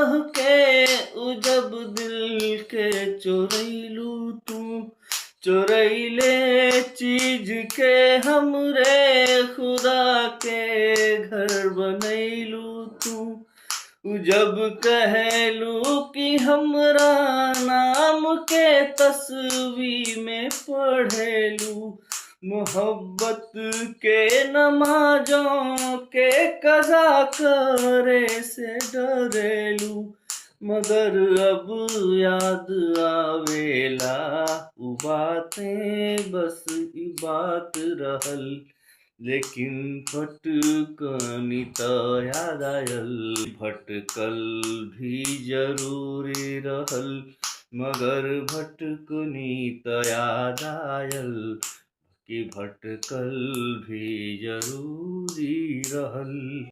कह के उ जब दिल के चोरैलू तू, चोरैले चीज के हमरे खुदा के घर बनैलू तू। उ जब कहलू कि हमरा नाम के तस्वीर में पढ़ेलू, मोहब्बत के नमाजों के कज़ा करे से डरेलू। मगर अब याद आवेला उ बातें बस ई बात रहल, लेकिन भटकनी त याद आयल। भटकल भी जरूरी रहल, मगर भटकनी त याद आयल कि भटकल भी जरूरी रहल।